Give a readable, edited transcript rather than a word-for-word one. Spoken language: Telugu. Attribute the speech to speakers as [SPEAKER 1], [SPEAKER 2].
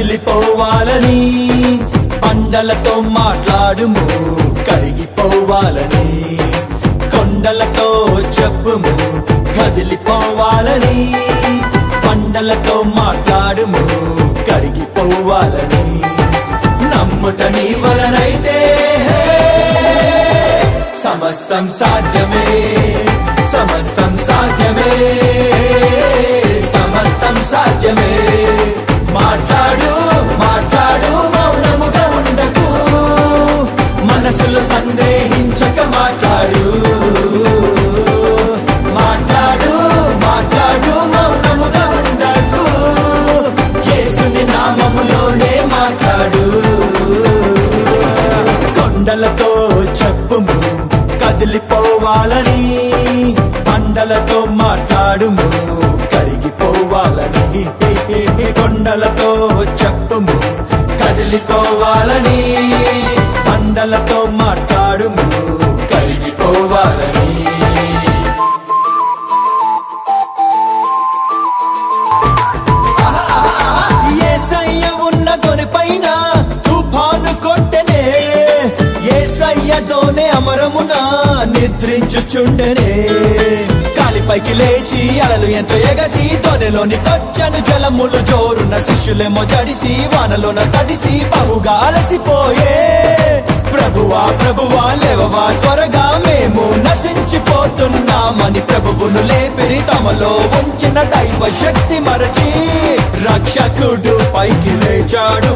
[SPEAKER 1] కదిలిపోవాలని పండలతో మాట్లాడుము కరిగిపోవాలని కొండలతో చెప్పుము కదిలిపోవాలని పండలతో మాట్లాడుము కరిగిపోవాలని నమ్ముట నీ వలనైతే సమస్తం సాధ్యమే సమస్తం సాధ్యమే సమస్తం సాధ్యమే మాట్లాడు మాట్లాడు మౌనముగా ఉండకు మనసులో సందేహించక మాట్లాడు మాట్లాడు మాట్లాడు మౌనముగా ఉండకు యేసుని నామములోనే మాట్లాడు కొండలతో చెప్పుము కదిలిపోవాలని పండలతో మాట్లాడుము కరిగిపోవాలని కొండలతో చెప్పుము కదిలిపోవాలని పండలతో మాట్లాడుము కరిగిపోవాలని యేసయ్య ఉన్న దొరిపైన తుఫాను కొట్టెనే యేసయ్యతోనే అమరమున నిద్రించుచుండెనే కాలిపైకి లేచి అలలు ఎంతో ఎగసి తొనెలోని కొచ్చను జలములు జోరున్న శిష్యులేమో జడిసి వానలోన తడిసి బహుగా అలసిపోయే ప్రభువా ప్రభువా లేవవా త్వరగా మేము నశించిపోతున్నామని ప్రభువును లేపిరి తమలో ఉంచిన దైవ శక్తి మరచి రక్షకుడు పైకి లేచాడు